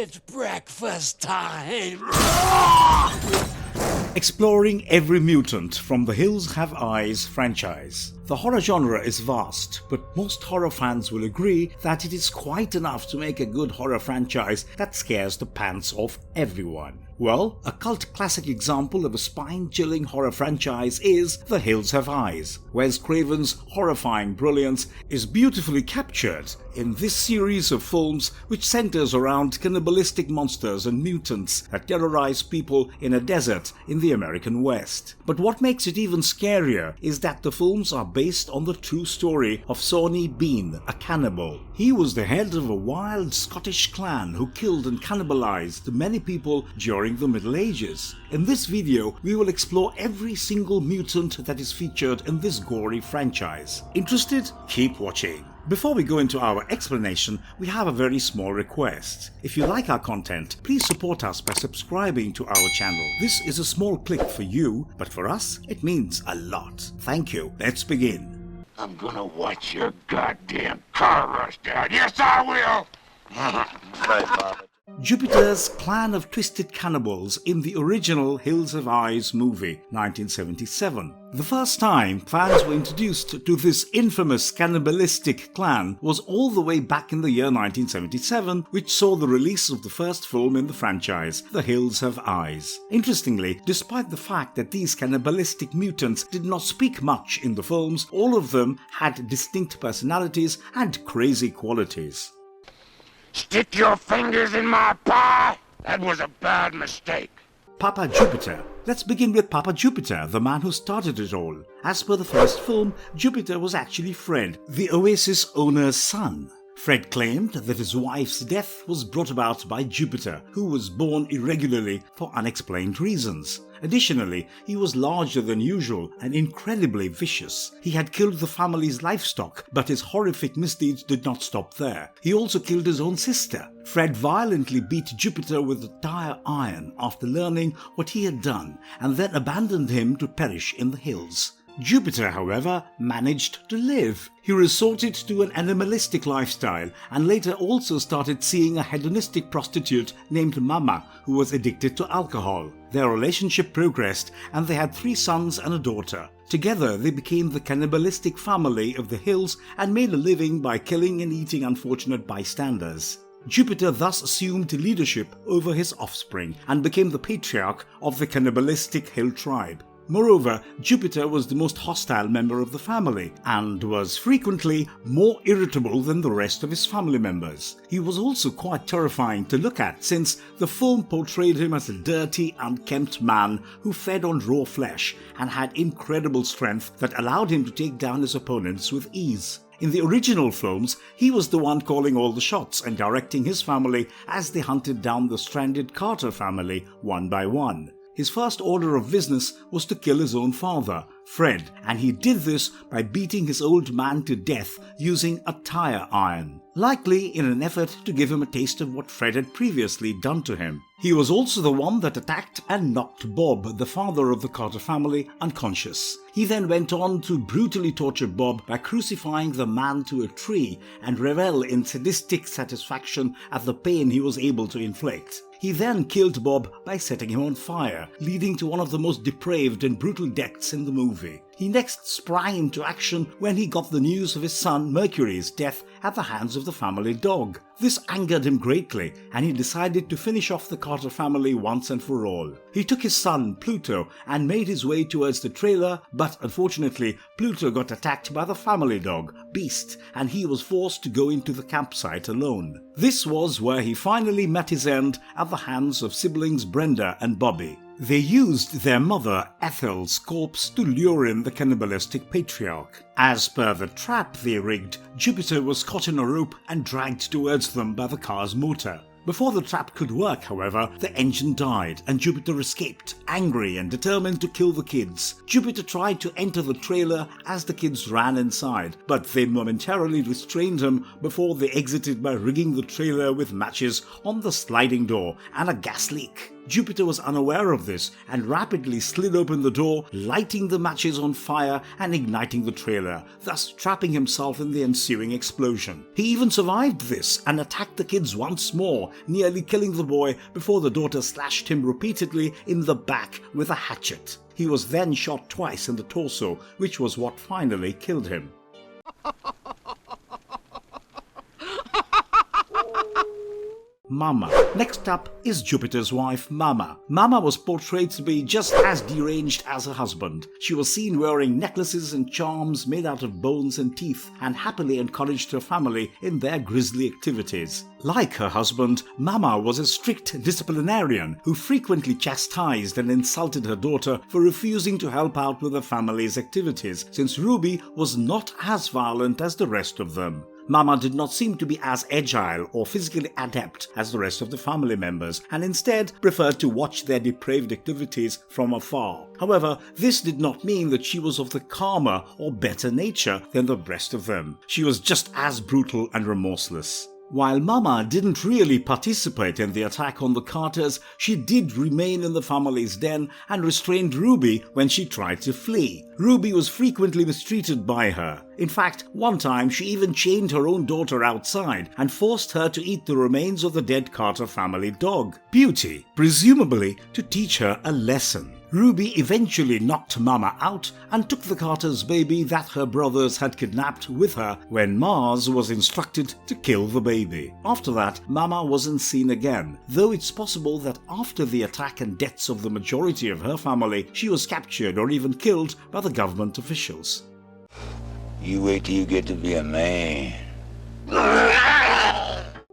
It's breakfast time! Exploring every mutant from the Hills Have Eyes franchise. The horror genre is vast, but most horror fans will agree that it is quite enough to make a good horror franchise that scares the pants off everyone. Well, a cult classic example of a spine-chilling horror franchise is The Hills Have Eyes. Wes Craven's horrifying brilliance is beautifully captured in this series of films which centers around cannibalistic monsters and mutants that terrorize people in a desert in the American West. But what makes it even scarier is that the films are based on the true story of Sawney Bean, a cannibal. He was the head of a wild Scottish clan who killed and cannibalized many people during the Middle Ages. In this video, we will explore every single mutant that is featured in this gory franchise. Interested? Keep watching. Before we go into our explanation, we have a very small request. If you like our content, please support us by subscribing to our channel. This is a small click for you, but for us, it means a lot. Thank you. Let's begin. I'm gonna watch your goddamn car rust out. Yes, I will! Right, Bob. Jupiter's clan of twisted cannibals in the original Hills Have Eyes movie, 1977. The first time fans were introduced to this infamous cannibalistic clan was all the way back in the year 1977, which saw the release of the first film in the franchise, The Hills Have Eyes. Interestingly, despite the fact that these cannibalistic mutants did not speak much in the films, all of them had distinct personalities and crazy qualities. Stick your fingers in my pie? That was a bad mistake. Papa Jupiter. Let's begin with Papa Jupiter, the man who started it all. As per the first film, Jupiter was actually Fred, the Oasis owner's son. Fred claimed that his wife's death was brought about by Jupiter, who was born irregularly for unexplained reasons. Additionally, he was larger than usual and incredibly vicious. He had killed the family's livestock, but his horrific misdeeds did not stop there. He also killed his own sister. Fred violently beat Jupiter with a tire iron after learning what he had done, and then abandoned him to perish in the hills. Jupiter, however, managed to live. He resorted to an animalistic lifestyle and later also started seeing a hedonistic prostitute named Mama who was addicted to alcohol. Their relationship progressed and they had 3 sons and a daughter. Together they became the cannibalistic family of the hills and made a living by killing and eating unfortunate bystanders. Jupiter thus assumed leadership over his offspring and became the patriarch of the cannibalistic hill tribe. Moreover, Jupiter was the most hostile member of the family and was frequently more irritable than the rest of his family members. He was also quite terrifying to look at since the film portrayed him as a dirty, unkempt man who fed on raw flesh and had incredible strength that allowed him to take down his opponents with ease. In the original films, he was the one calling all the shots and directing his family as they hunted down the stranded Carter family one by one. His first order of business was to kill his own father, Fred, and he did this by beating his old man to death using a tire iron, likely in an effort to give him a taste of what Fred had previously done to him. He was also the one that attacked and knocked Bob, the father of the Carter family, unconscious. He then went on to brutally torture Bob by crucifying the man to a tree and revel in sadistic satisfaction at the pain he was able to inflict. He then killed Bob by setting him on fire, leading to one of the most depraved and brutal deaths in the movie. He next sprang into action when he got the news of his son Mercury's death at the hands of the family dog. This angered him greatly, and he decided to finish off the Carter family once and for all. He took his son Pluto and made his way towards the trailer, but unfortunately Pluto got attacked by the family dog, Beast, and he was forced to go into the campsite alone. This was where he finally met his end at the hands of siblings Brenda and Bobby. They used their mother Ethel's corpse to lure in the cannibalistic patriarch. As per the trap they rigged, Jupiter was caught in a rope and dragged towards them by the car's motor. Before the trap could work, however, the engine died and Jupiter escaped, angry and determined to kill the kids. Jupiter tried to enter the trailer as the kids ran inside, but they momentarily restrained him before they exited by rigging the trailer with matches on the sliding door and a gas leak. Jupiter was unaware of this and rapidly slid open the door, lighting the matches on fire and igniting the trailer, thus trapping himself in the ensuing explosion. He even survived this and attacked the kids once more, nearly killing the boy before the daughter slashed him repeatedly in the back with a hatchet. He was then shot twice in the torso, which was what finally killed him. Mama. Next up is Jupiter's wife, Mama. Mama was portrayed to be just as deranged as her husband. She was seen wearing necklaces and charms made out of bones and teeth, and happily encouraged her family in their grisly activities. Like her husband, Mama was a strict disciplinarian who frequently chastised and insulted her daughter for refusing to help out with the family's activities, since Ruby was not as violent as the rest of them. Mama did not seem to be as agile or physically adept as the rest of the family members, and instead preferred to watch their depraved activities from afar. However, this did not mean that she was of the calmer or better nature than the rest of them. She was just as brutal and remorseless. While Mama didn't really participate in the attack on the Carters, she did remain in the family's den and restrained Ruby when she tried to flee. Ruby was frequently mistreated by her. In fact, one time she even chained her own daughter outside and forced her to eat the remains of the dead Carter family dog, Beauty, presumably to teach her a lesson. Ruby eventually knocked Mama out and took the Carter's baby that her brothers had kidnapped with her when Mars was instructed to kill the baby. After that, Mama wasn't seen again, though it's possible that after the attack and deaths of the majority of her family, she was captured or even killed by the government officials. You wait till you get to be a man.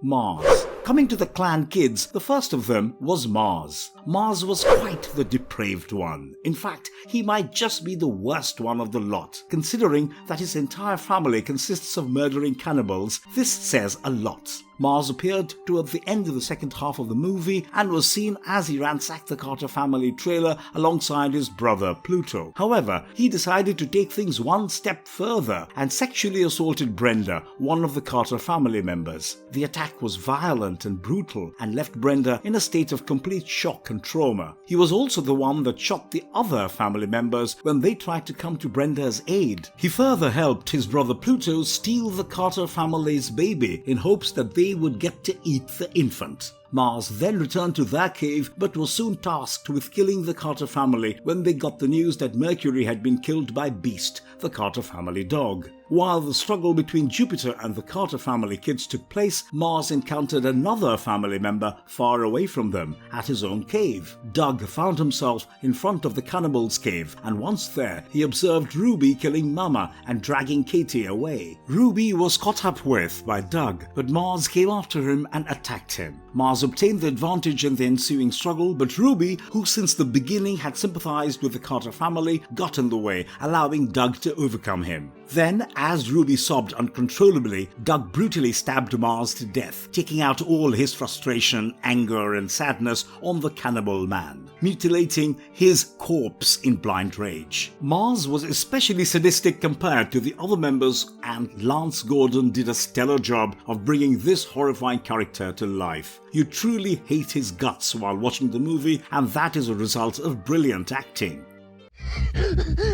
Mars. Coming to the clan kids, the first of them was Mars. Mars was quite the depraved one. In fact, he might just be the worst one of the lot. Considering that his entire family consists of murdering cannibals, this says a lot. Mars appeared toward the end of the second half of the movie and was seen as he ransacked the Carter family trailer alongside his brother Pluto. However, he decided to take things one step further and sexually assaulted Brenda, one of the Carter family members. The attack was violent and brutal and left Brenda in a state of complete shock and trauma. He was also the one that shot the other family members when they tried to come to Brenda's aid. He further helped his brother Pluto steal the Carter family's baby in hopes that they would get to eat the infant. Mars then returned to their cave but was soon tasked with killing the Carter family when they got the news that Mercury had been killed by Beast, the Carter family dog. While the struggle between Jupiter and the Carter family kids took place, Mars encountered another family member far away from them at his own cave. Doug found himself in front of the cannibal's cave, and once there, he observed Ruby killing Mama and dragging Katie away. Ruby was caught up with by Doug, but Mars came after him and attacked him. Mars obtained the advantage in the ensuing struggle, but Ruby, who since the beginning had sympathized with the Carter family, got in the way, allowing Doug to overcome him. Then, as Ruby sobbed uncontrollably, Doug brutally stabbed Mars to death, taking out all his frustration, anger, and sadness on the cannibal man, mutilating his corpse in blind rage. Mars was especially sadistic compared to the other members, and Lance Gordon did a stellar job of bringing this horrifying character to life. You truly hate his guts while watching the movie, and that is a result of brilliant acting.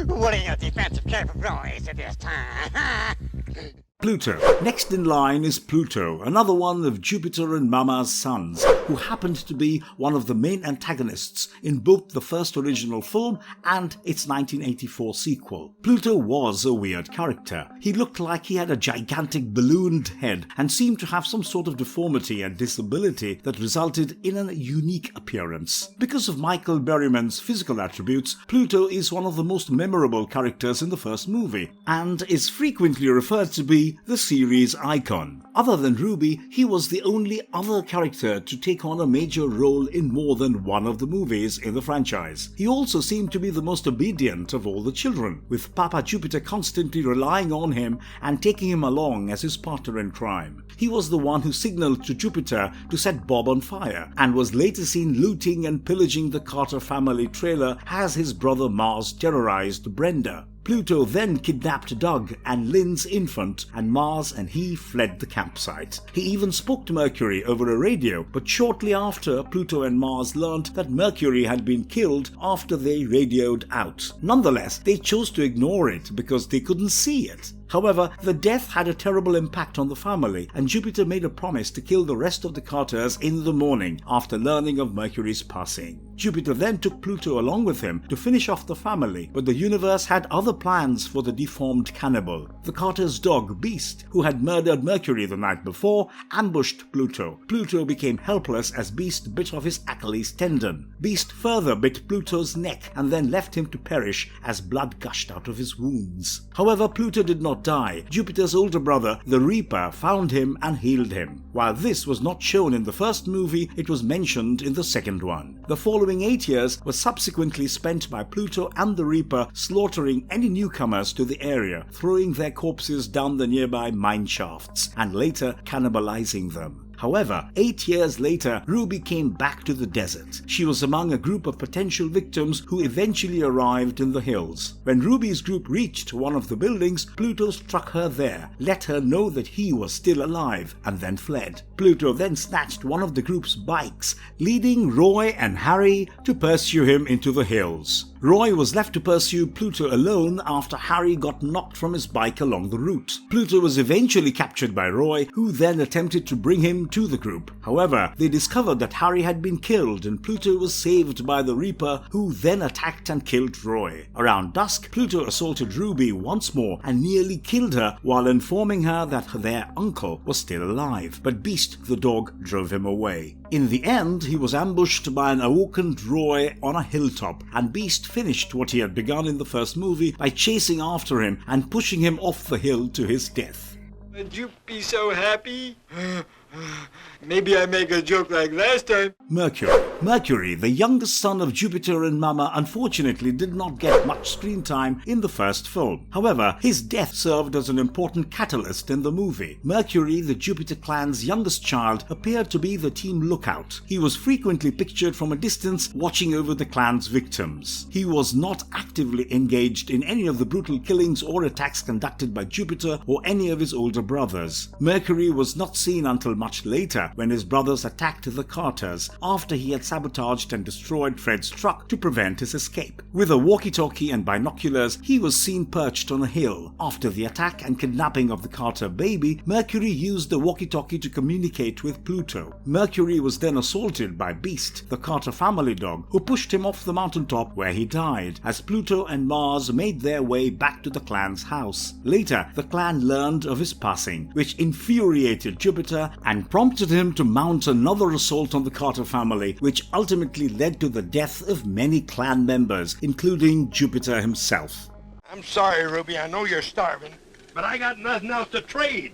What are your defensive capabilities at this time? Pluto. Next in line is Pluto, another one of Jupiter and Mama's sons, who happened to be one of the main antagonists in both the first original film and its 1984 sequel. Pluto was a weird character. He looked like he had a gigantic ballooned head and seemed to have some sort of deformity and disability that resulted in a unique appearance. Because of Michael Berryman's physical attributes, Pluto is one of the most memorable characters in the first movie, and is frequently referred to be the series icon. Other than Ruby, he was the only other character to take on a major role in more than one of the movies in the franchise. He also seemed to be the most obedient of all the children, with Papa Jupiter constantly relying on him and taking him along as his partner in crime. He was the one who signaled to Jupiter to set Bob on fire, and was later seen looting and pillaging the Carter family trailer as his brother Mars terrorized Brenda. Pluto then kidnapped Doug and Lynn's infant, and Mars and he fled the campsite. He even spoke to Mercury over a radio, but shortly after, Pluto and Mars learned that Mercury had been killed after they radioed out. Nonetheless, they chose to ignore it because they couldn't see it. However, the death had a terrible impact on the family, and Jupiter made a promise to kill the rest of the Carters in the morning after learning of Mercury's passing. Jupiter then took Pluto along with him to finish off the family, but the universe had other plans for the deformed cannibal. The Carter's dog, Beast, who had murdered Mercury the night before, ambushed Pluto. Pluto became helpless as Beast bit off his Achilles tendon. Beast further bit Pluto's neck and then left him to perish as blood gushed out of his wounds. However, Pluto did not die. Jupiter's older brother, the Reaper, found him and healed him. While this was not shown in the first movie, it was mentioned in the second one. The following 8 years were subsequently spent by Pluto and the Reaper slaughtering any newcomers to the area, throwing their corpses down the nearby mine shafts, and later cannibalizing them. However, 8 years later, Ruby came back to the desert. She was among a group of potential victims who eventually arrived in the hills. When Ruby's group reached one of the buildings, Pluto struck her there, let her know that he was still alive, and then fled. Pluto then snatched one of the group's bikes, leading Roy and Harry to pursue him into the hills. Roy was left to pursue Pluto alone after Harry got knocked from his bike along the route. Pluto was eventually captured by Roy, who then attempted to bring him to the group. However, they discovered that Harry had been killed and Pluto was saved by the Reaper, who then attacked and killed Roy. Around dusk, Pluto assaulted Ruby once more and nearly killed her while informing her that their uncle was still alive, but Beast the dog drove him away. In the end, he was ambushed by an awakened Roy on a hilltop, and Beast finished what he had begun in the first movie by chasing after him and pushing him off the hill to his death. Would you be so happy? Maybe I make a joke like last time. Mercury, the youngest son of Jupiter and Mama, unfortunately did not get much screen time in the first film. However, his death served as an important catalyst in the movie. Mercury, the Jupiter clan's youngest child, appeared to be the team lookout. He was frequently pictured from a distance watching over the clan's victims. He was not actively engaged in any of the brutal killings or attacks conducted by Jupiter or any of his older brothers. Mercury was not seen until much later, when his brothers attacked the Carters after he had sabotaged and destroyed Fred's truck to prevent his escape. With a walkie-talkie and binoculars, he was seen perched on a hill. After the attack and kidnapping of the Carter baby, Mercury used the walkie-talkie to communicate with Pluto. Mercury was then assaulted by Beast, the Carter family dog, who pushed him off the mountaintop where he died, as Pluto and Mars made their way back to the clan's house. Later, the clan learned of his passing, which infuriated Jupiter and prompted him to mount another assault on the Carter family, which ultimately led to the death of many clan members, including Jupiter himself. I'm sorry, Ruby. I know you're starving, but I got nothing else to trade.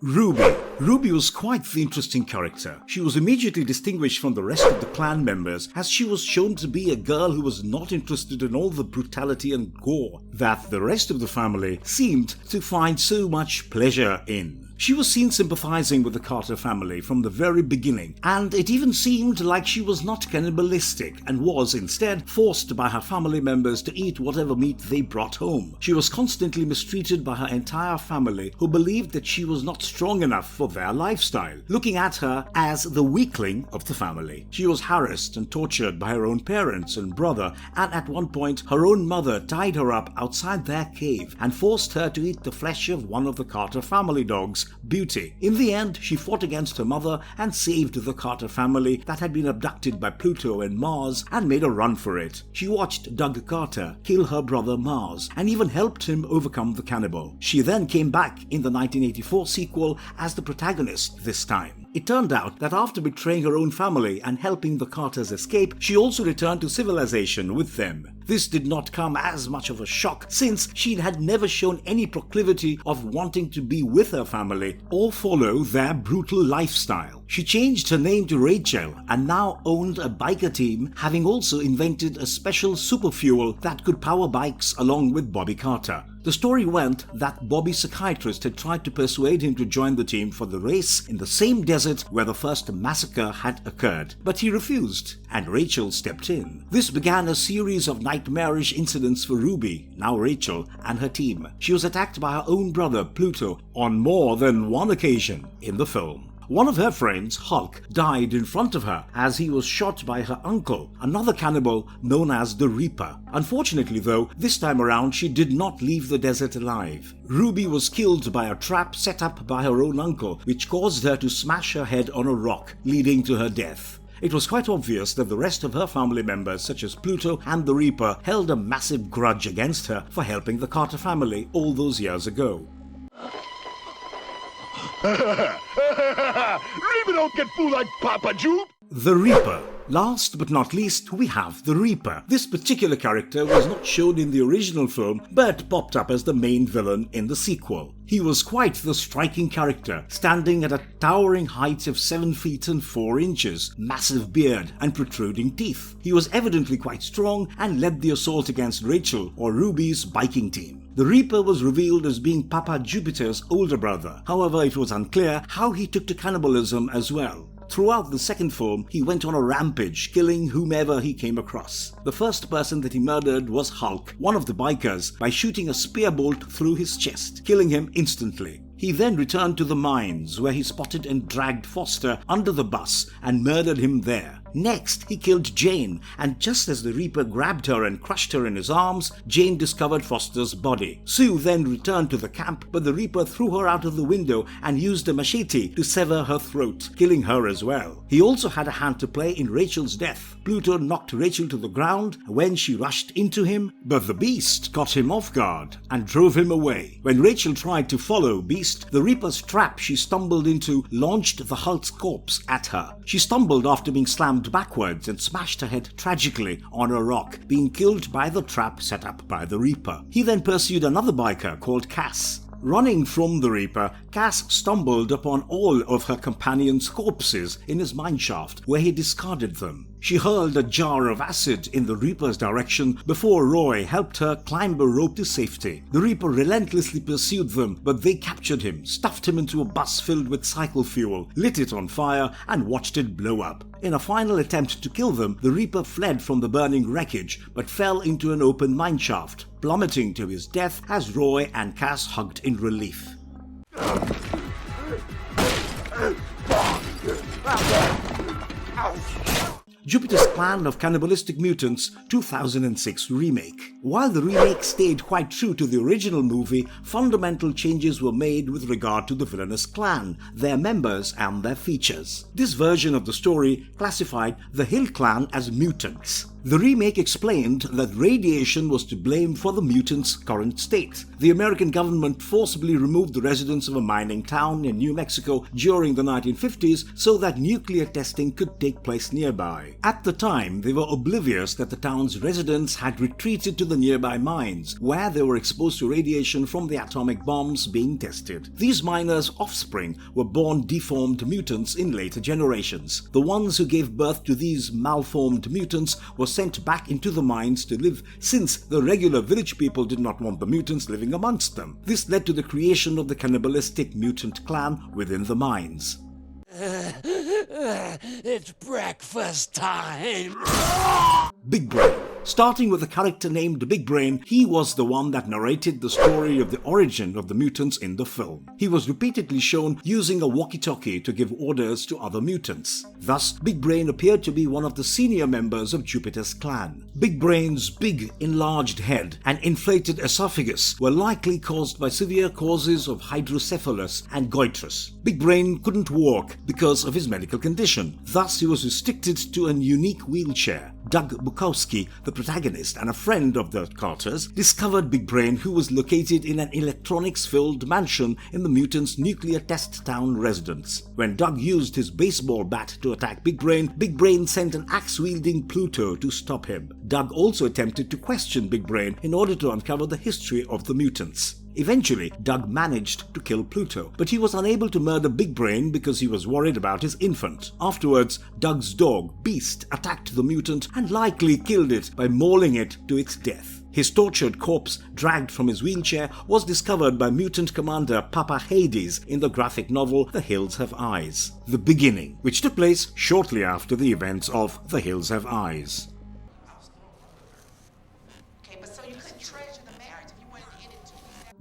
Ruby was quite the interesting character. She was immediately distinguished from the rest of the clan members, as she was shown to be a girl who was not interested in all the brutality and gore that the rest of the family seemed to find so much pleasure in. She was seen sympathizing with the Carter family from the very beginning, and it even seemed like she was not cannibalistic and was instead forced by her family members to eat whatever meat they brought home. She was constantly mistreated by her entire family, who believed that she was not strong enough for their lifestyle, looking at her as the weakling of the family. She was harassed and tortured by her own parents and brother, and at one point her own mother tied her up outside their cave and forced her to eat the flesh of one of the Carter family dogs, Beauty. In the end, she fought against her mother and saved the Carter family that had been abducted by Pluto and Mars and made a run for it. She watched Doug Carter kill her brother Mars and even helped him overcome the cannibal. She then came back in the 1984 sequel as the protagonist this time. It turned out that after betraying her own family and helping the Carters escape, she also returned to civilization with them. This did not come as much of a shock, since she had never shown any proclivity of wanting to be with her family or follow their brutal lifestyle. She changed her name to Rachel and now owned a biker team, having also invented a special super fuel that could power bikes along with Bobby Carter. The story went that Bobby's psychiatrist had tried to persuade him to join the team for the race in the same desert where the first massacre had occurred, but he refused, and Rachel stepped in. This began a series of nightmarish incidents for Ruby, now Rachel, and her team. She was attacked by her own brother, Pluto, on more than one occasion in the film. One of her friends, Hulk, died in front of her as he was shot by her uncle, another cannibal known as the Reaper. Unfortunately though, this time around she did not leave the desert alive. Ruby was killed by a trap set up by her own uncle, which caused her to smash her head on a rock, leading to her death. It was quite obvious that the rest of her family members, such as Pluto and the Reaper, held a massive grudge against her for helping the Carter family all those years ago. Reaper don't get fooled like Papa Jupe. The Reaper. Last but not least, we have the Reaper. This particular character was not shown in the original film, but popped up as the main villain in the sequel. He was quite the striking character, standing at a towering height of 7 feet and 4 inches, massive beard and protruding teeth. He was evidently quite strong and led the assault against Rachel, or Ruby's biking team. The Reaper was revealed as being Papa Jupiter's older brother. However, it was unclear how he took to cannibalism as well. Throughout the second film, he went on a rampage, killing whomever he came across. The first person that he murdered was Hulk, one of the bikers, by shooting a spear bolt through his chest, killing him instantly. He then returned to the mines, where he spotted and dragged Foster under the bus and murdered him there. Next, he killed Jane, and just as the Reaper grabbed her and crushed her in his arms, Jane discovered Foster's body. Sue then returned to the camp, but the Reaper threw her out of the window and used a machete to sever her throat, killing her as well. He also had a hand to play in Rachel's death. Pluto knocked Rachel to the ground when she rushed into him, but the Beast caught him off guard and drove him away. When Rachel tried to follow Beast, the Reaper's trap she stumbled into launched the Hulk's corpse at her. She stumbled after being slammed backwards and smashed her head tragically on a rock, being killed by the trap set up by the Reaper. He then pursued another biker called Cass. Running from the Reaper, Cass stumbled upon all of her companions' corpses in his mineshaft, where he discarded them. She hurled a jar of acid in the Reaper's direction before Roy helped her climb a rope to safety. The Reaper relentlessly pursued them, but they captured him, stuffed him into a bus filled with cycle fuel, lit it on fire, and watched it blow up. In a final attempt to kill them, the Reaper fled from the burning wreckage, but fell into an open mineshaft, plummeting to his death as Roy and Cass hugged in relief. Jupiter's Clan of Cannibalistic Mutants 2006 remake. While the remake stayed quite true to the original movie, fundamental changes were made with regard to the villainous clan, their members and their features. This version of the story classified the Hill Clan as mutants. The remake explained that radiation was to blame for the mutants' current state. The American government forcibly removed the residents of a mining town in New Mexico during the 1950s so that nuclear testing could take place nearby. At the time, they were oblivious that the town's residents had retreated to the nearby mines, where they were exposed to radiation from the atomic bombs being tested. These miners' offspring were born deformed mutants in later generations. The ones who gave birth to these malformed mutants were sent back into the mines to live, since the regular village people did not want the mutants living amongst them. This led to the creation of the cannibalistic mutant clan within the mines. It's breakfast time! Big Brain. Starting with a character named Big Brain, he was the one that narrated the story of the origin of the mutants in the film. He was repeatedly shown using a walkie-talkie to give orders to other mutants. Thus, Big Brain appeared to be one of the senior members of Jupiter's clan. Big Brain's big, enlarged head and inflated esophagus were likely caused by severe causes of hydrocephalus and goitrous. Big Brain couldn't walk because of his medical condition. Thus, he was restricted to a unique wheelchair. Doug Bukowski, the protagonist and a friend of the Carters, discovered Big Brain, who was located in an electronics-filled mansion in the mutants' nuclear test town residence. When Doug used his baseball bat to attack Big Brain sent an axe-wielding Pluto to stop him. Doug also attempted to question Big Brain in order to uncover the history of the mutants. Eventually, Doug managed to kill Pluto, but he was unable to murder Big Brain because he was worried about his infant. Afterwards, Doug's dog, Beast, attacked the mutant and likely killed it by mauling it to its death. His tortured corpse, dragged from his wheelchair, was discovered by mutant commander Papa Hades in the graphic novel The Hills Have Eyes, The Beginning, which took place shortly after the events of The Hills Have Eyes.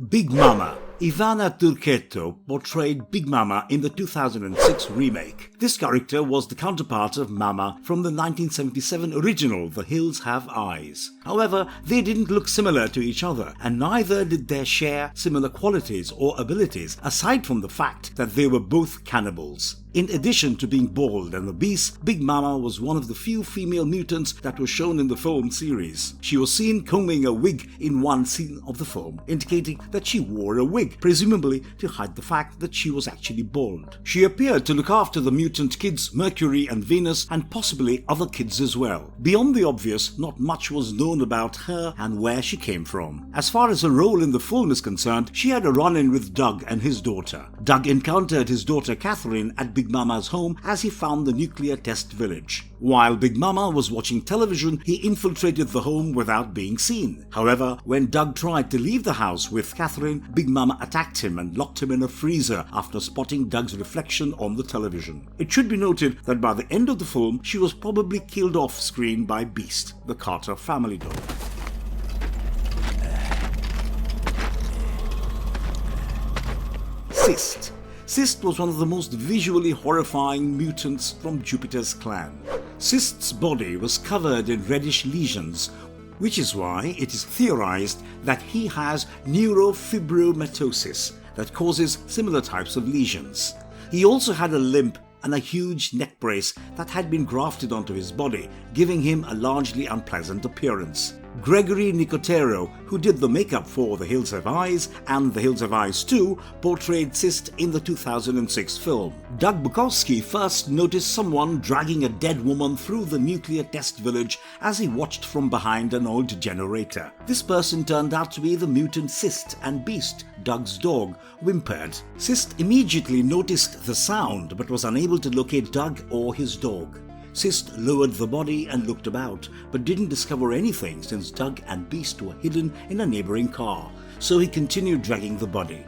Big Mama. Ivana Turchetto portrayed Big Mama in the 2006 remake. This character was the counterpart of Mama from the 1977 original The Hills Have Eyes. However, they didn't look similar to each other, and neither did they share similar qualities or abilities, aside from the fact that they were both cannibals. In addition to being bald and obese, Big Mama was one of the few female mutants that were shown in the film series. She was seen combing a wig in one scene of the film, indicating that she wore a wig, presumably to hide the fact that she was actually bald. She appeared to look after the mutant kids Mercury and Venus, and possibly other kids as well. Beyond the obvious, not much was known about her and where she came from. As far as her role in the film is concerned, she had a run-in with Doug and his daughter. Doug encountered his daughter Catherine at Big Mama's home as he found the nuclear test village. While Big Mama was watching television, he infiltrated the home without being seen. However, when Doug tried to leave the house with Catherine, Big Mama attacked him and locked him in a freezer after spotting Doug's reflection on the television. It should be noted that by the end of the film, she was probably killed off screen by Beast, the Carter family dog. Cyst. Cyst was one of the most visually horrifying mutants from Jupiter's clan. Cyst's body was covered in reddish lesions, which is why it is theorized that he has neurofibromatosis that causes similar types of lesions. He also had a limp and a huge neck brace that had been grafted onto his body, giving him a largely unpleasant appearance. Gregory Nicotero, who did the makeup for The Hills Have Eyes and The Hills Have Eyes 2, portrayed Cyst in the 2006 film. Doug Bukowski first noticed someone dragging a dead woman through the nuclear test village as he watched from behind an old generator. This person turned out to be the mutant Cyst, and Beast, Doug's dog, whimpered. Cyst immediately noticed the sound but was unable to locate Doug or his dog. Cyst lowered the body and looked about, but didn't discover anything since Doug and Beast were hidden in a neighboring car, so he continued dragging the body.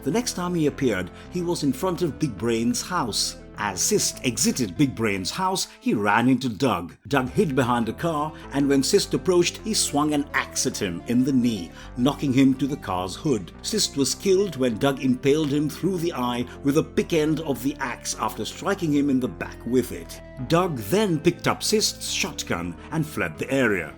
The next time he appeared, he was in front of Big Brain's house. As Cyst exited Big Brain's house, he ran into Doug. Doug hid behind a car, and when Cyst approached, he swung an axe at him in the knee, knocking him to the car's hood. Cyst was killed when Doug impaled him through the eye with a pick end of the axe after striking him in the back with it. Doug then picked up Cyst's shotgun and fled the area.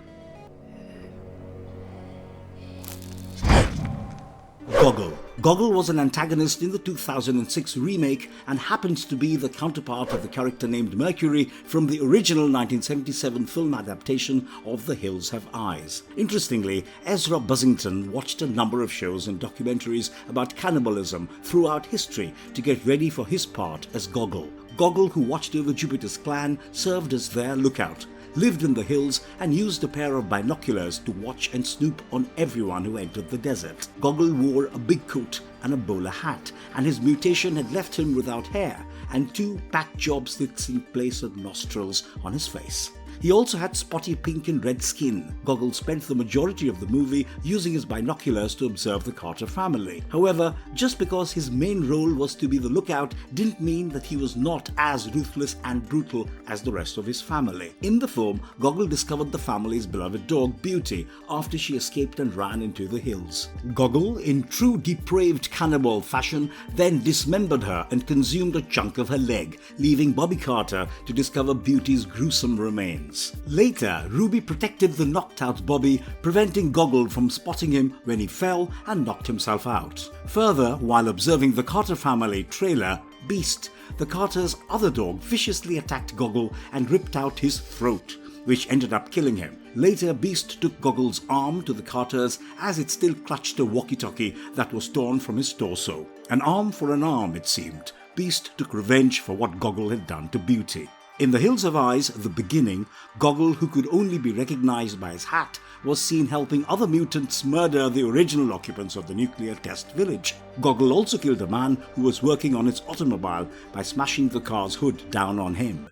Goggle. Goggle was an antagonist in the 2006 remake and happens to be the counterpart of the character named Mercury from the original 1977 film adaptation of The Hills Have Eyes. Interestingly, Ezra Buzzington watched a number of shows and documentaries about cannibalism throughout history to get ready for his part as Goggle. Goggle, who watched over Jupiter's clan, served as their lookout, lived in the hills, and used a pair of binoculars to watch and snoop on everyone who entered the desert. Goggle wore a big coat and a bowler hat, and his mutation had left him without hair and two pack job sticks in place of nostrils on his face. He also had spotty pink and red skin. Goggle spent the majority of the movie using his binoculars to observe the Carter family. However, just because his main role was to be the lookout didn't mean that he was not as ruthless and brutal as the rest of his family. In the film, Goggle discovered the family's beloved dog, Beauty, after she escaped and ran into the hills. Goggle, in true depraved cannibal fashion, then dismembered her and consumed a chunk of her leg, leaving Bobby Carter to discover Beauty's gruesome remains. Later, Ruby protected the knocked-out Bobby, preventing Goggle from spotting him when he fell and knocked himself out. Further, while observing the Carter family trailer, Beast, the Carter's other dog, viciously attacked Goggle and ripped out his throat, which ended up killing him. Later, Beast took Goggle's arm to the Carters as it still clutched a walkie-talkie that was torn from his torso. An arm for an arm, it seemed. Beast took revenge for what Goggle had done to Beauty. In The Hills Have Eyes, The Beginning, Goggle, who could only be recognized by his hat, was seen helping other mutants murder the original occupants of the nuclear test village. Goggle also killed a man who was working on his automobile by smashing the car's hood down on him.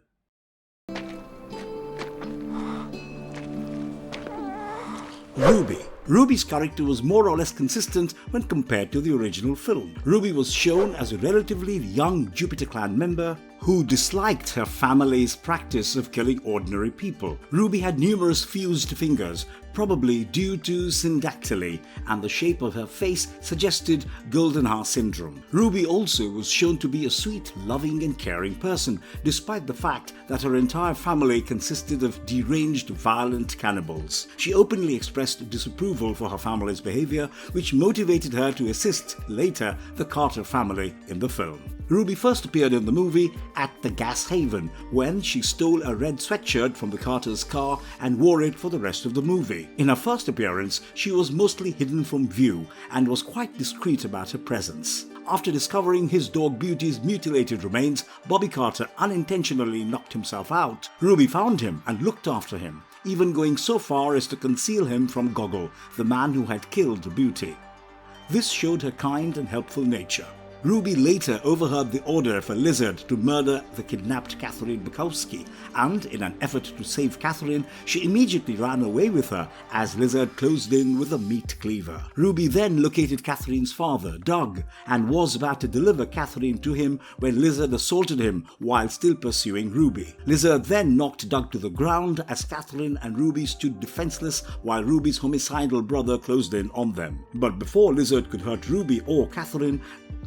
Ruby. Ruby's character was more or less consistent when compared to the original film. Ruby was shown as a relatively young Jupiter clan member who disliked her family's practice of killing ordinary people. Ruby had numerous fused fingers, probably due to syndactyly, and the shape of her face suggested golden hour syndrome. Ruby also was shown to be a sweet, loving and caring person, despite the fact that her entire family consisted of deranged, violent cannibals. She openly expressed disapproval for her family's behavior, which motivated her to assist, later, the Carter family in the film. Ruby first appeared in the movie at the gas haven when she stole a red sweatshirt from the Carter's car and wore it for the rest of the movie. In her first appearance, she was mostly hidden from view and was quite discreet about her presence. After discovering his dog Beauty's mutilated remains, Bobby Carter unintentionally knocked himself out. Ruby found him and looked after him, even going so far as to conceal him from Goggle, the man who had killed Beauty. This showed her kind and helpful nature. Ruby later overheard the order for Lizard to murder the kidnapped Catherine Bukowski, and in an effort to save Catherine, she immediately ran away with her as Lizard closed in with a meat cleaver. Ruby then located Catherine's father, Doug, and was about to deliver Catherine to him when Lizard assaulted him while still pursuing Ruby. Lizard then knocked Doug to the ground as Catherine and Ruby stood defenseless while Ruby's homicidal brother closed in on them. But before Lizard could hurt Ruby or Catherine,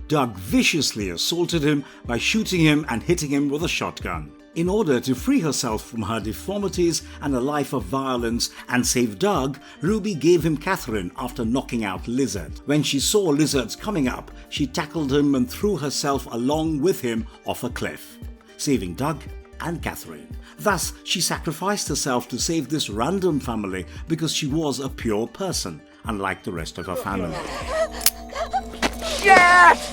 Doug viciously assaulted him by shooting him and hitting him with a shotgun. In order to free herself from her deformities and a life of violence and save Doug, Ruby gave him Catherine after knocking out Lizard. When she saw Lizard's coming up, she tackled him and threw herself along with him off a cliff, saving Doug and Catherine. Thus, she sacrificed herself to save this random family because she was a pure person, unlike the rest of her family. Yes!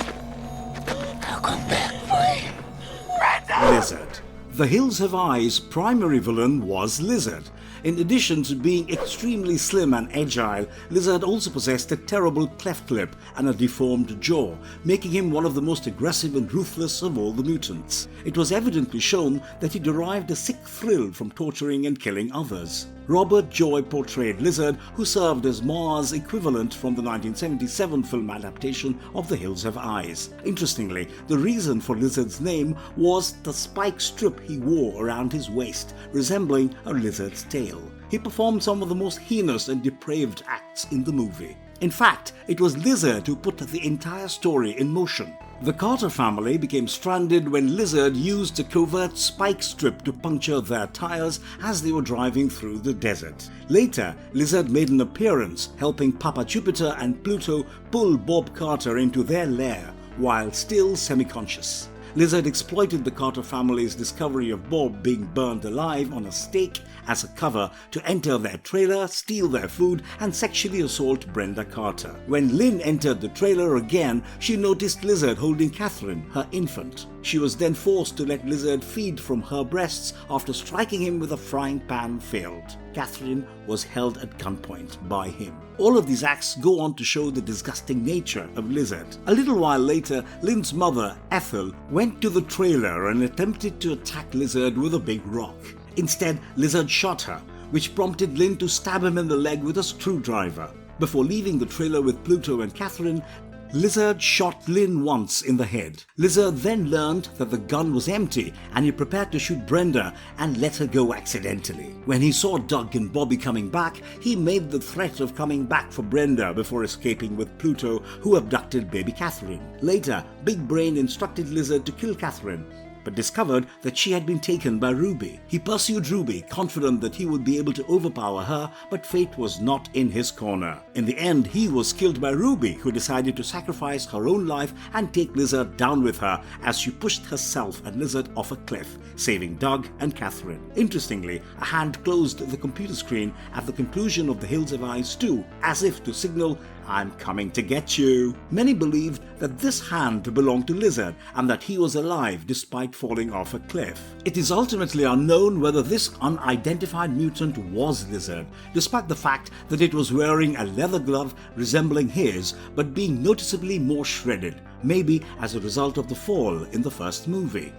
I'll come back for you. Lizard. The Hills Have Eyes' primary villain was Lizard. In addition to being extremely slim and agile, Lizard also possessed a terrible cleft lip and a deformed jaw, making him one of the most aggressive and ruthless of all the mutants. It was evidently shown that he derived a sick thrill from torturing and killing others. Robert Joy portrayed Lizard, who served as Mars' equivalent from the 1977 film adaptation of The Hills Have Eyes. Interestingly, the reason for Lizard's name was the spike strip he wore around his waist, resembling a lizard's tail. He performed some of the most heinous and depraved acts in the movie. In fact, it was Lizard who put the entire story in motion. The Carter family became stranded when Lizard used a covert spike strip to puncture their tires as they were driving through the desert. Later, Lizard made an appearance, helping Papa Jupiter and Pluto pull Bob Carter into their lair while still semi-conscious. Lizard exploited the Carter family's discovery of Bob being burned alive on a stake as a cover to enter their trailer, steal their food, and sexually assault Brenda Carter. When Lynn entered the trailer again, she noticed Lizard holding Catherine, her infant. She was then forced to let Lizard feed from her breasts after striking him with a frying pan failed. Catherine was held at gunpoint by him. All of these acts go on to show the disgusting nature of Lizard. A little while later, Lynn's mother, Ethel, went to the trailer and attempted to attack Lizard with a big rock. Instead, Lizard shot her, which prompted Lynn to stab him in the leg with a screwdriver. Before leaving the trailer with Pluto and Catherine, Lizard shot Lynn once in the head. Lizard then learned that the gun was empty and he prepared to shoot Brenda and let her go accidentally. When he saw Doug and Bobby coming back, he made the threat of coming back for Brenda before escaping with Pluto, who abducted baby Catherine. Later, Big Brain instructed Lizard to kill Catherine, but discovered that she had been taken by Ruby. He pursued Ruby, confident that he would be able to overpower her, but fate was not in his corner. In the end, he was killed by Ruby, who decided to sacrifice her own life and take Lizard down with her as she pushed herself and Lizard off a cliff, saving Doug and Catherine. Interestingly, a hand closed the computer screen at the conclusion of The Hills Have Eyes 2, as if to signal I'm coming to get you. Many believed that this hand belonged to Lizard and that he was alive despite falling off a cliff. It is ultimately unknown whether this unidentified mutant was Lizard, despite the fact that it was wearing a leather glove resembling his but being noticeably more shredded, maybe as a result of the fall in the first movie.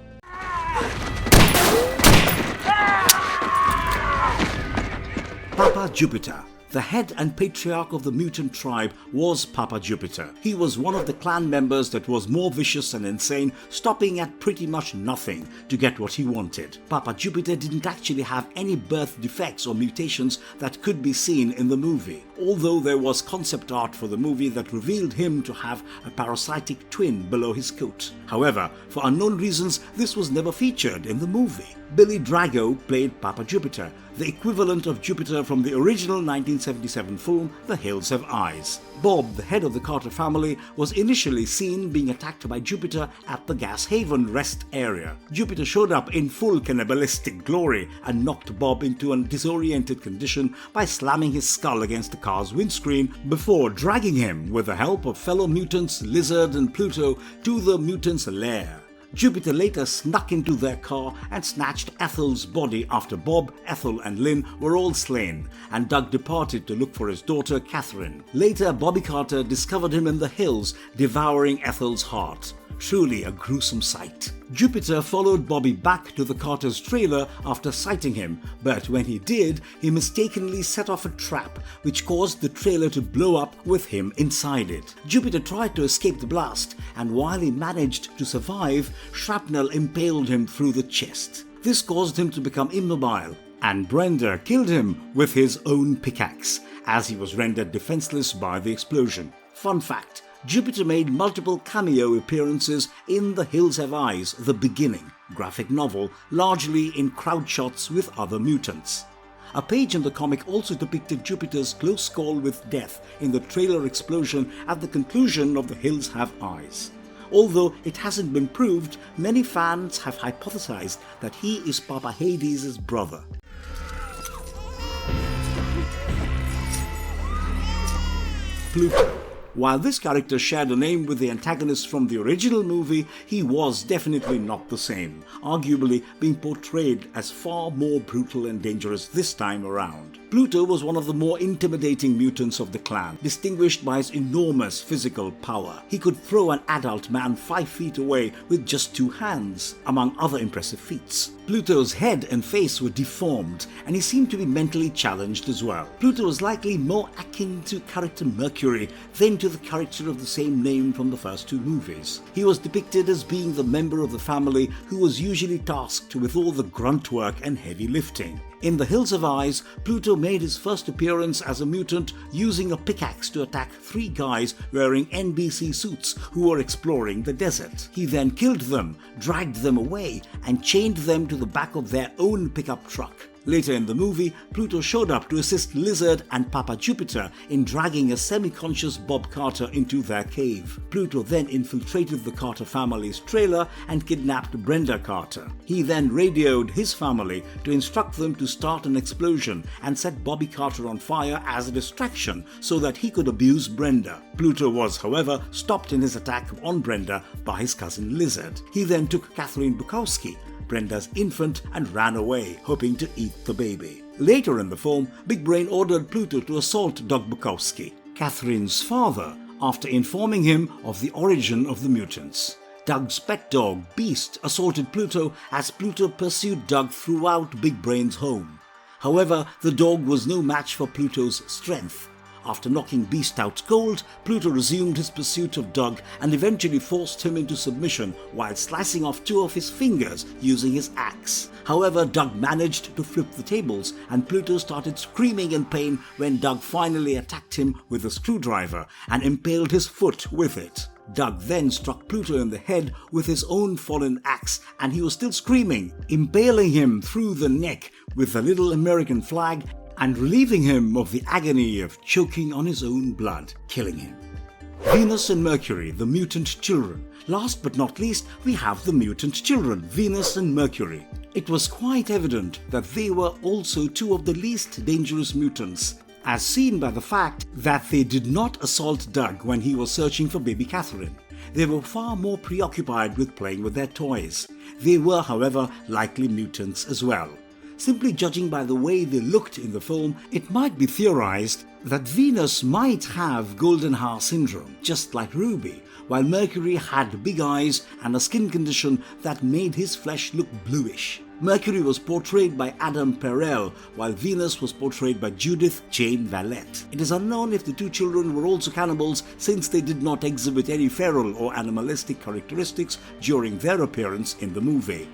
Papa Jupiter. The head and patriarch of the mutant tribe was Papa Jupiter. He was one of the clan members that was more vicious and insane, stopping at pretty much nothing to get what he wanted. Papa Jupiter didn't actually have any birth defects or mutations that could be seen in the movie, although there was concept art for the movie that revealed him to have a parasitic twin below his coat. However, for unknown reasons, this was never featured in the movie. Billy Drago played Papa Jupiter, the equivalent of Jupiter from the original 1977 film The Hills Have Eyes. Bob, the head of the Carter family, was initially seen being attacked by Jupiter at the Gas Haven rest area. Jupiter showed up in full cannibalistic glory and knocked Bob into a disoriented condition by slamming his skull against the car's windscreen before dragging him, with the help of fellow mutants Lizard and Pluto, to the mutants' lair. Jupiter later snuck into their car and snatched Ethel's body after Bob, Ethel and Lynn were all slain, and Doug departed to look for his daughter Catherine. Later, Bobby Carter discovered him in the hills, devouring Ethel's heart. Truly a gruesome sight. Jupiter followed Bobby back to the Carter's trailer after sighting him, but when he did, he mistakenly set off a trap which caused the trailer to blow up with him inside it. Jupiter tried to escape the blast, and while he managed to survive, shrapnel impaled him through the chest. This caused him to become immobile, and Brenda killed him with his own pickaxe, as he was rendered defenseless by the explosion. Fun fact: Jupiter made multiple cameo appearances in The Hills Have Eyes, The Beginning graphic novel, largely in crowd shots with other mutants. A page in the comic also depicted Jupiter's close call with death in the trailer explosion at the conclusion of The Hills Have Eyes. Although it hasn't been proved, many fans have hypothesized that he is Papa Hades' brother. Pluto. While this character shared a name with the antagonist from the original movie, he was definitely not the same, arguably being portrayed as far more brutal and dangerous this time around. Pluto was one of the more intimidating mutants of the clan, distinguished by his enormous physical power. He could throw an adult man 5 feet away with just 2 hands, among other impressive feats. Pluto's head and face were deformed, and he seemed to be mentally challenged as well. Pluto was likely more akin to character Mercury than to the character of the same name from the first 2 movies. He was depicted as being the member of the family who was usually tasked with all the grunt work and heavy lifting. In The Hills of Eyes, Pluto made his first appearance as a mutant using a pickaxe to attack 3 guys wearing NBC suits who were exploring the desert. He then killed them, dragged them away, and chained them to the back of their own pickup truck. Later in the movie, Pluto showed up to assist Lizard and Papa Jupiter in dragging a semi-conscious Bob Carter into their cave. Pluto then infiltrated the Carter family's trailer and kidnapped Brenda Carter. He then radioed his family to instruct them to start an explosion and set Bobby Carter on fire as a distraction so that he could abuse Brenda. Pluto was, however, stopped in his attack on Brenda by his cousin Lizard. He then took Kathleen Bukowski, Brenda's infant, and ran away, hoping to eat the baby. Later in the film, Big Brain ordered Pluto to assault Doug Bukowski, Catherine's father, after informing him of the origin of the mutants. Doug's pet dog, Beast, assaulted Pluto as Pluto pursued Doug throughout Big Brain's home. However, the dog was no match for Pluto's strength. After knocking Beast out cold, Pluto resumed his pursuit of Doug and eventually forced him into submission while slicing off 2 of his fingers using his axe. However, Doug managed to flip the tables, and Pluto started screaming in pain when Doug finally attacked him with a screwdriver and impaled his foot with it. Doug then struck Pluto in the head with his own fallen axe, and he was still screaming, impaling him through the neck with a little American flag and relieving him of the agony of choking on his own blood, killing him. Venus and Mercury, the mutant children. Last but not least, we have the mutant children, Venus and Mercury. It was quite evident that they were also 2 of the least dangerous mutants, as seen by the fact that they did not assault Doug when he was searching for baby Catherine. They were far more preoccupied with playing with their toys. They were, however, likely mutants as well. Simply judging by the way they looked in the film, it might be theorized that Venus might have golden hair syndrome, just like Ruby, while Mercury had big eyes and a skin condition that made his flesh look bluish. Mercury was portrayed by Adam Perel, while Venus was portrayed by Judith Jane Valette. It is unknown if the two children were also cannibals, since they did not exhibit any feral or animalistic characteristics during their appearance in the movie.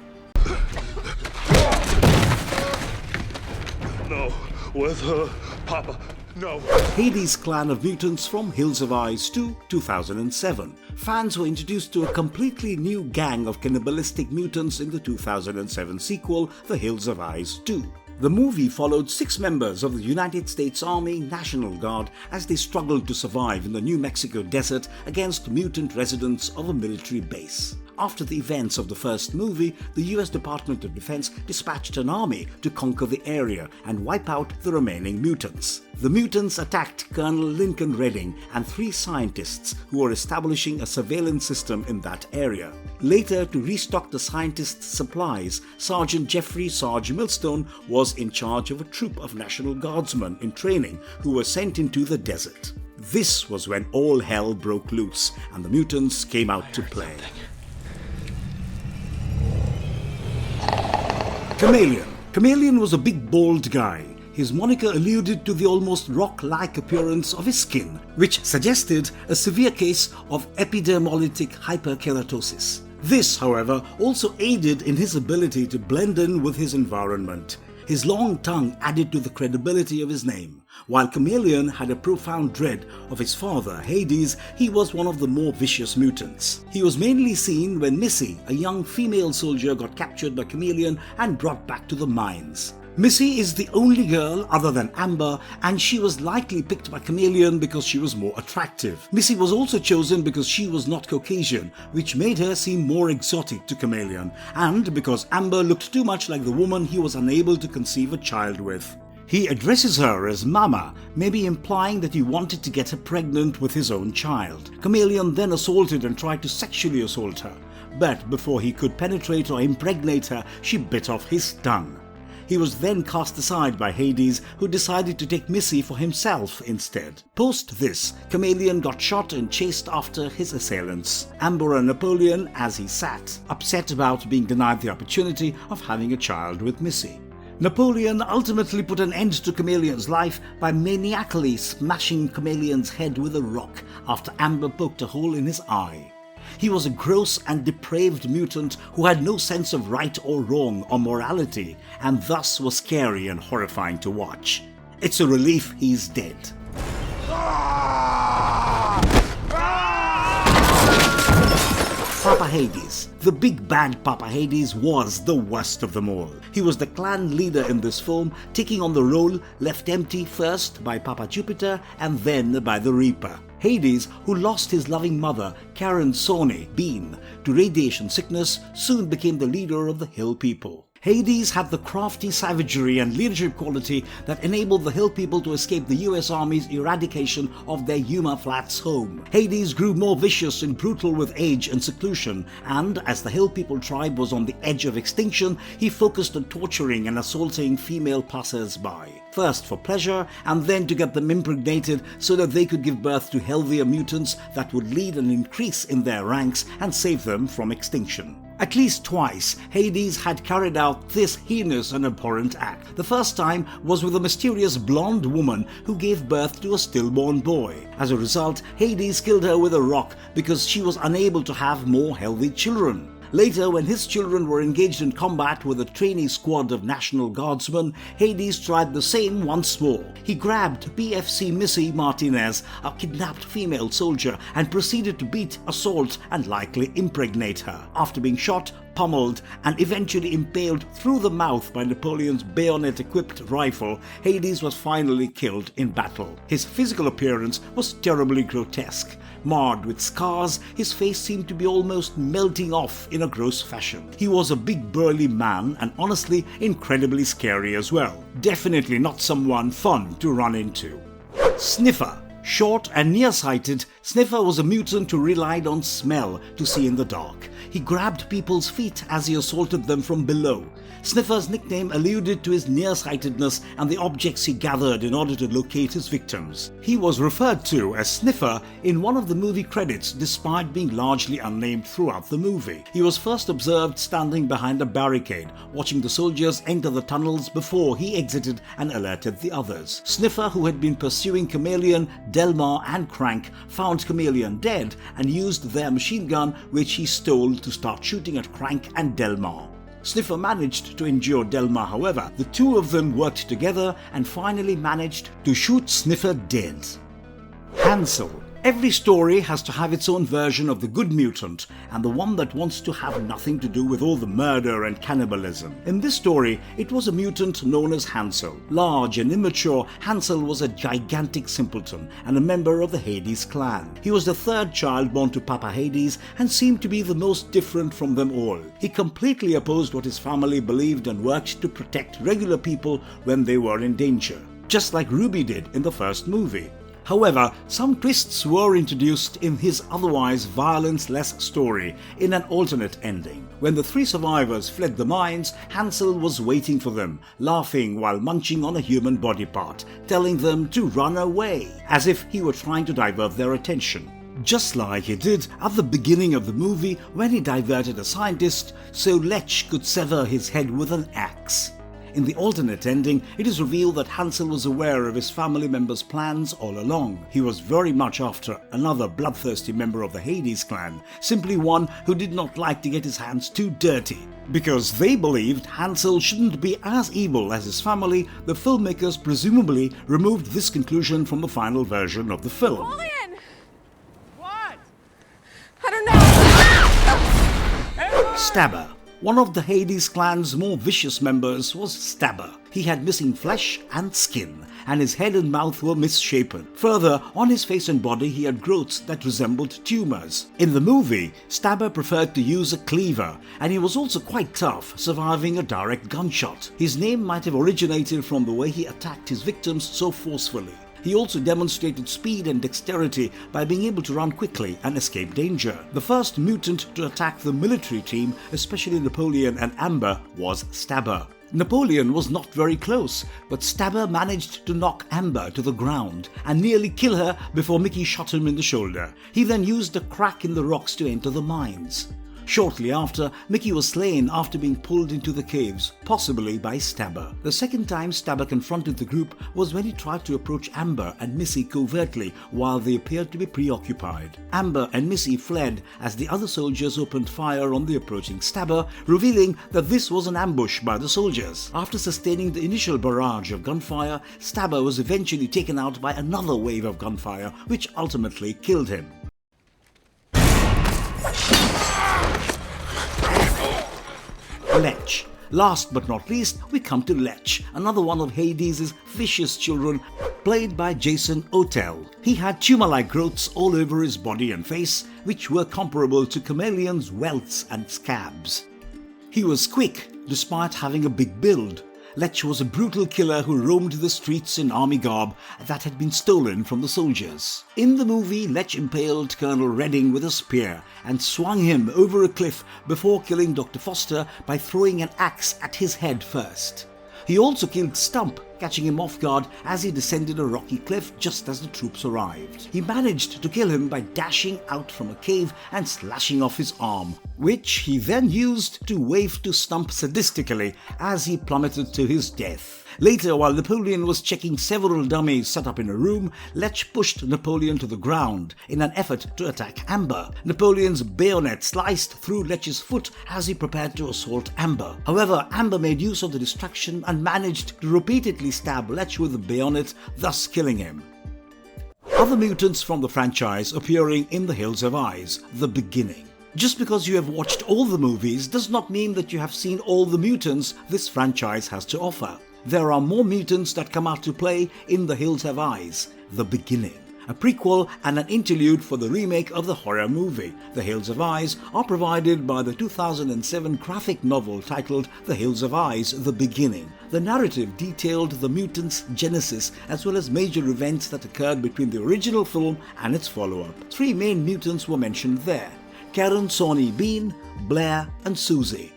No, with her, Papa, no. Hades' clan of mutants from Hills of Ice 2, 2007. Fans were introduced to a completely new gang of cannibalistic mutants in the 2007 sequel, The Hills of Ice 2. The movie followed 6 members of the United States Army National Guard as they struggled to survive in the New Mexico desert against mutant residents of a military base. After the events of the first movie, the US Department of Defense dispatched an army to conquer the area and wipe out the remaining mutants. The mutants attacked Colonel Lincoln Redding and 3 scientists who were establishing a surveillance system in that area. Later, to restock the scientists' supplies, Sergeant Jeffrey Sarge Millstone was in charge of a troop of National Guardsmen in training who were sent into the desert. This was when all hell broke loose and the mutants came out to play. Chameleon. Chameleon was a big bald guy. His moniker alluded to the almost rock-like appearance of his skin, which suggested a severe case of epidermolytic hyperkeratosis. This, however, also aided in his ability to blend in with his environment. His long tongue added to the credibility of his name. While Chameleon had a profound dread of his father, Hades, he was one of the more vicious mutants. He was mainly seen when Missy, a young female soldier, got captured by Chameleon and brought back to the mines. Missy is the only girl other than Amber, and she was likely picked by Chameleon because she was more attractive. Missy was also chosen because she was not Caucasian, which made her seem more exotic to Chameleon, and because Amber looked too much like the woman he was unable to conceive a child with. He addresses her as Mama, maybe implying that he wanted to get her pregnant with his own child. Chameleon then assaulted and tried to sexually assault her, but before he could penetrate or impregnate her, she bit off his tongue. He was then cast aside by Hades, who decided to take Missy for himself instead. Post this, Chameleon got shot and chased after his assailants, Amber and Napoleon, as he sat, upset about being denied the opportunity of having a child with Missy. Napoleon ultimately put an end to Chameleon's life by maniacally smashing Chameleon's head with a rock after Amber poked a hole in his eye. He was a gross and depraved mutant who had no sense of right or wrong or morality, and thus was scary and horrifying to watch. It's a relief he's dead. Papa Hades. The big bad Papa Hades was the worst of them all. He was the clan leader in this film, taking on the role left empty first by Papa Jupiter and then by the Reaper. Hades, who lost his loving mother, Karen Sonny Bean, to radiation sickness, soon became the leader of the Hill People. Hades had the crafty savagery and leadership quality that enabled the Hill People to escape the US Army's eradication of their Yuma Flats home. Hades grew more vicious and brutal with age and seclusion, and as the Hill People tribe was on the edge of extinction, he focused on torturing and assaulting female passers-by. First for pleasure, and then to get them impregnated so that they could give birth to healthier mutants that would lead an increase in their ranks and save them from extinction. At least twice, Hades had carried out this heinous and abhorrent act. The first time was with a mysterious blonde woman who gave birth to a stillborn boy. As a result, Hades killed her with a rock because she was unable to have more healthy children. Later, when his children were engaged in combat with a trainee squad of National Guardsmen, Hades tried the same once more. He grabbed PFC Missy Martinez, a kidnapped female soldier, and proceeded to beat, assault, and likely impregnate her. After being shot, pummeled, and eventually impaled through the mouth by Napoleon's bayonet-equipped rifle, Hades was finally killed in battle. His physical appearance was terribly grotesque. Marred with scars, his face seemed to be almost melting off in a gross fashion. He was a big burly man and honestly incredibly scary as well. Definitely not someone fun to run into. Sniffer. Short and nearsighted, Sniffer was a mutant who relied on smell to see in the dark. He grabbed people's feet as he assaulted them from below. Sniffer's nickname alluded to his nearsightedness and the objects he gathered in order to locate his victims. He was referred to as Sniffer in one of the movie credits despite being largely unnamed throughout the movie. He was first observed standing behind a barricade, watching the soldiers enter the tunnels before he exited and alerted the others. Sniffer, who had been pursuing Chameleon, Delmar and Crank, found Chameleon dead and used their machine gun, which he stole to start shooting at Crank and Delmar. Sniffer managed to injure Delmar, however. The two of them worked together and finally managed to shoot Sniffer dead. Hansel. Every story has to have its own version of the good mutant and the one that wants to have nothing to do with all the murder and cannibalism. In this story, it was a mutant known as Hansel. Large and immature, Hansel was a gigantic simpleton and a member of the Hades clan. He was the third child born to Papa Hades and seemed to be the most different from them all. He completely opposed what his family believed and worked to protect regular people when they were in danger, just like Ruby did in the first movie. However, some twists were introduced in his otherwise violence-less story in an alternate ending. When the three survivors fled the mines, Hansel was waiting for them, laughing while munching on a human body part, telling them to run away, as if he were trying to divert their attention. Just like he did at the beginning of the movie when he diverted a scientist so Lech could sever his head with an axe. In the alternate ending, it is revealed that Hansel was aware of his family members' plans all along. He was very much after another bloodthirsty member of the Hades clan, simply one who did not like to get his hands too dirty. Because they believed Hansel shouldn't be as evil as his family, the filmmakers presumably removed this conclusion from the final version of the film. Napoleon! What? I don't know. Stabber. One of the Hades clan's more vicious members was Stabber. He had missing flesh and skin, and his head and mouth were misshapen. Further, on his face and body he had growths that resembled tumors. In the movie, Stabber preferred to use a cleaver, and he was also quite tough, surviving a direct gunshot. His name might have originated from the way he attacked his victims so forcefully. He also demonstrated speed and dexterity by being able to run quickly and escape danger. The first mutant to attack the military team, especially Napoleon and Amber, was Stabber. Napoleon was not very close, but Stabber managed to knock Amber to the ground and nearly kill her before Mickey shot him in the shoulder. He then used a crack in the rocks to enter the mines. Shortly after, Mickey was slain after being pulled into the caves, possibly by Stabber. The second time Stabber confronted the group was when he tried to approach Amber and Missy covertly while they appeared to be preoccupied. Amber and Missy fled as the other soldiers opened fire on the approaching Stabber, revealing that this was an ambush by the soldiers. After sustaining the initial barrage of gunfire, Stabber was eventually taken out by another wave of gunfire, which ultimately killed him. Lech. Last but not least, we come to Lech, another one of Hades' vicious children, played by Jason O'Tell. He had tumor-like growths all over his body and face, which were comparable to Chameleon's welts and scabs. He was quick, despite having a big build. Lech was a brutal killer who roamed the streets in army garb that had been stolen from the soldiers. In the movie, Lech impaled Colonel Redding with a spear and swung him over a cliff before killing Dr. Foster by throwing an axe at his head first. He also killed Stump, catching him off guard as he descended a rocky cliff just as the troops arrived. He managed to kill him by dashing out from a cave and slashing off his arm, which he then used to wave to Stump sadistically as he plummeted to his death. Later, while Napoleon was checking several dummies set up in a room, Lech pushed Napoleon to the ground in an effort to attack Amber. Napoleon's bayonet sliced through Lech's foot as he prepared to assault Amber. However, Amber made use of the distraction and managed to repeatedly stab Lech with the bayonet, thus killing him. Other mutants from the franchise appearing in The Hills Have Eyes, The Beginning. Just because you have watched all the movies does not mean that you have seen all the mutants this franchise has to offer. There are more mutants that come out to play in The Hills Have Eyes, The Beginning. A prequel and an interlude for the remake of the horror movie, The Hills Have Eyes, are provided by the 2007 graphic novel titled The Hills Have Eyes, The Beginning. The narrative detailed the mutants' genesis as well as major events that occurred between the original film and its follow-up. 3 main mutants were mentioned there: Karen Sawney Bean, Blair and Susie.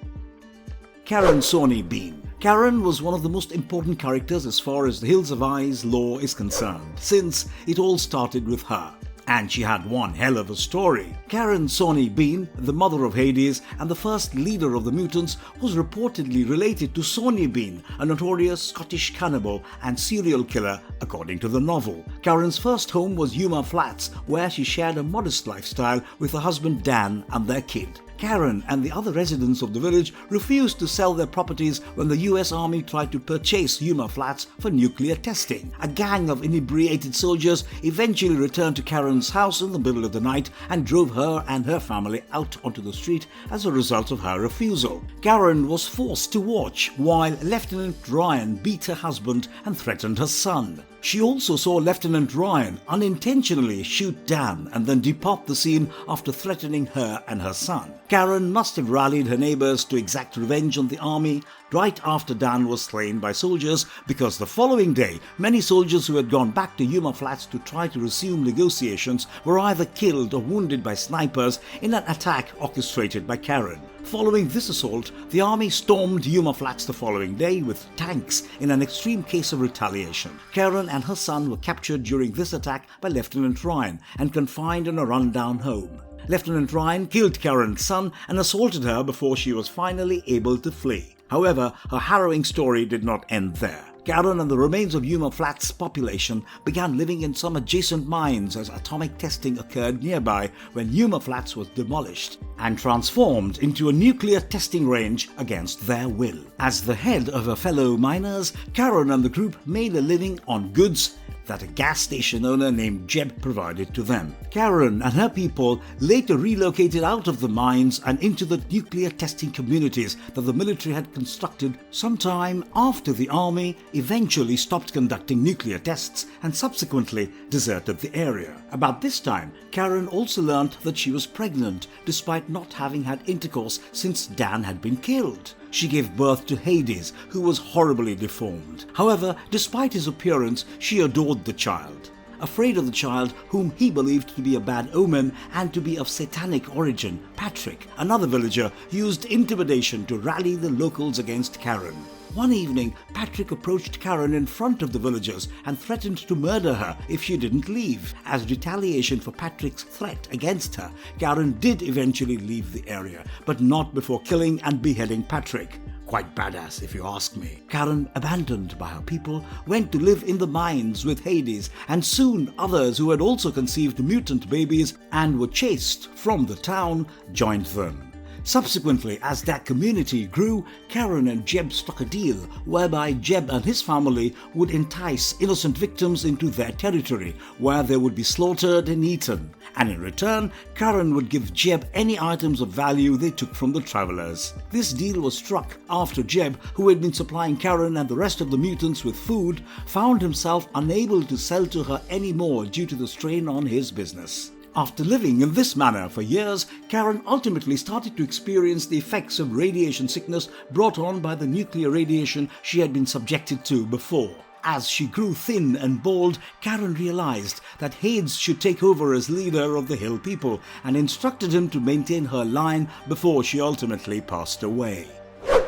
Karen Sawney Bean. Karen was one of the most important characters as far as the Hills Have Eyes lore is concerned, since it all started with her. And she had one hell of a story. Karen Sawney Bean, the mother of Hades and the first leader of the mutants, was reportedly related to Sawney Bean, a notorious Scottish cannibal and serial killer according to the novel. Karen's first home was Yuma Flats, where she shared a modest lifestyle with her husband Dan and their kid. Karen and the other residents of the village refused to sell their properties when the US Army tried to purchase Yuma Flats for nuclear testing. A gang of inebriated soldiers eventually returned to Karen's house in the middle of the night and drove her and her family out onto the street as a result of her refusal. Karen was forced to watch while Lieutenant Ryan beat her husband and threatened her son. She also saw Lieutenant Ryan unintentionally shoot Dan and then depart the scene after threatening her and her son. Karen must have rallied her neighbors to exact revenge on the army right after Dan was slain by soldiers, because the following day, many soldiers who had gone back to Yuma Flats to try to resume negotiations were either killed or wounded by snipers in an attack orchestrated by Karen. Following this assault, the army stormed Yuma Flats the following day with tanks in an extreme case of retaliation. Karen and her son were captured during this attack by Lieutenant Ryan and confined in a rundown home. Lieutenant Ryan killed Karen's son and assaulted her before she was finally able to flee. However, her harrowing story did not end there. Karen and the remains of Yuma Flats' population began living in some adjacent mines as atomic testing occurred nearby when Yuma Flats was demolished and transformed into a nuclear testing range against their will. As the head of her fellow miners, Karen and the group made a living on goods that a gas station owner named Jeb provided to them. Karen and her people later relocated out of the mines and into the nuclear testing communities that the military had constructed sometime after the army eventually stopped conducting nuclear tests and subsequently deserted the area. About this time, Karen also learned that she was pregnant despite not having had intercourse since Dan had been killed. She gave birth to Hades, who was horribly deformed. However, despite his appearance, she adored the child. Afraid of the child, whom he believed to be a bad omen and to be of satanic origin, Patrick, another villager, used intimidation to rally the locals against Karen. One evening, Patrick approached Karen in front of the villagers and threatened to murder her if she didn't leave. As retaliation for Patrick's threat against her, Karen did eventually leave the area, but not before killing and beheading Patrick. Quite badass if you ask me. Karen, abandoned by her people, went to live in the mines with Hades, and soon others who had also conceived mutant babies and were chased from the town joined them. Subsequently, as that community grew, Karen and Jeb struck a deal whereby Jeb and his family would entice innocent victims into their territory, where they would be slaughtered and eaten. And in return, Karen would give Jeb any items of value they took from the travelers. This deal was struck after Jeb, who had been supplying Karen and the rest of the mutants with food, found himself unable to sell to her anymore due to the strain on his business. After living in this manner for years, Karen ultimately started to experience the effects of radiation sickness brought on by the nuclear radiation she had been subjected to before. As she grew thin and bald, Karen realized that Hades should take over as leader of the Hill people and instructed him to maintain her line before she ultimately passed away.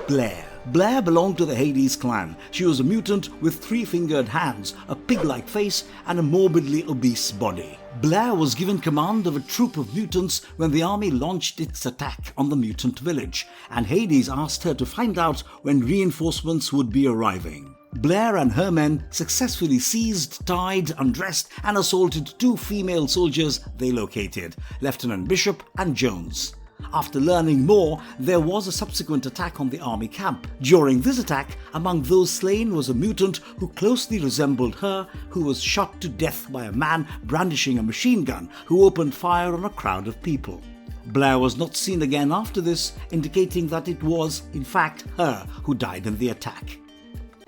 Blair. Blair belonged to the Hades clan. She was a mutant with 3-fingered hands, a pig-like face, and a morbidly obese body. Blair was given command of a troop of mutants when the army launched its attack on the mutant village, and Hades asked her to find out when reinforcements would be arriving. Blair and her men successfully seized, tied, undressed, and assaulted 2 female soldiers they located, Lieutenant Bishop and Jones. After learning more, there was a subsequent attack on the army camp. During this attack, among those slain was a mutant who closely resembled her, who was shot to death by a man brandishing a machine gun who opened fire on a crowd of people. Blair was not seen again after this, indicating that it was, in fact, her who died in the attack.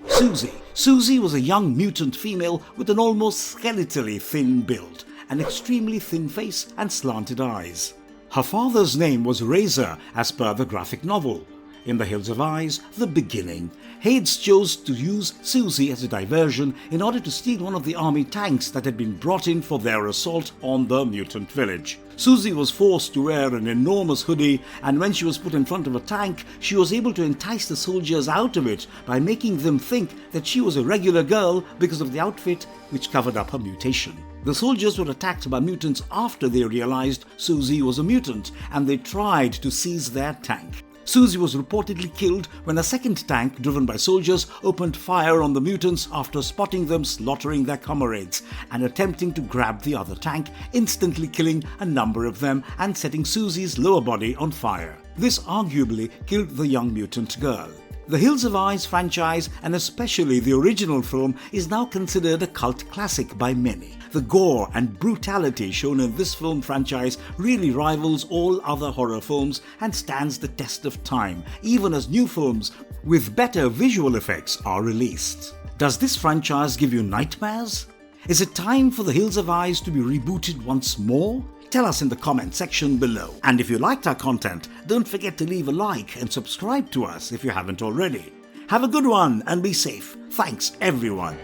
Susie. Susie was a young mutant female with an almost skeletally thin build, an extremely thin face and slanted eyes. Her father's name was Razor, as per the graphic novel. In The Hills of Eyes, The Beginning, Hades chose to use Susie as a diversion in order to steal one of the army tanks that had been brought in for their assault on the mutant village. Susie was forced to wear an enormous hoodie, and when she was put in front of a tank, she was able to entice the soldiers out of it by making them think that she was a regular girl because of the outfit which covered up her mutation. The soldiers were attacked by mutants after they realized Susie was a mutant, and they tried to seize their tank. Susie was reportedly killed when a second tank driven by soldiers opened fire on the mutants after spotting them slaughtering their comrades and attempting to grab the other tank, instantly killing a number of them and setting Susie's lower body on fire. This arguably killed the young mutant girl. The Hills of Eyes franchise, and especially the original film, is now considered a cult classic by many. The gore and brutality shown in this film franchise really rivals all other horror films and stands the test of time, even as new films with better visual effects are released. Does this franchise give you nightmares? Is it time for The Hills of Eyes to be rebooted once more? Tell us in the comment section below. And if you liked our content, don't forget to leave a like and subscribe to us if you haven't already. Have a good one and be safe. Thanks everyone.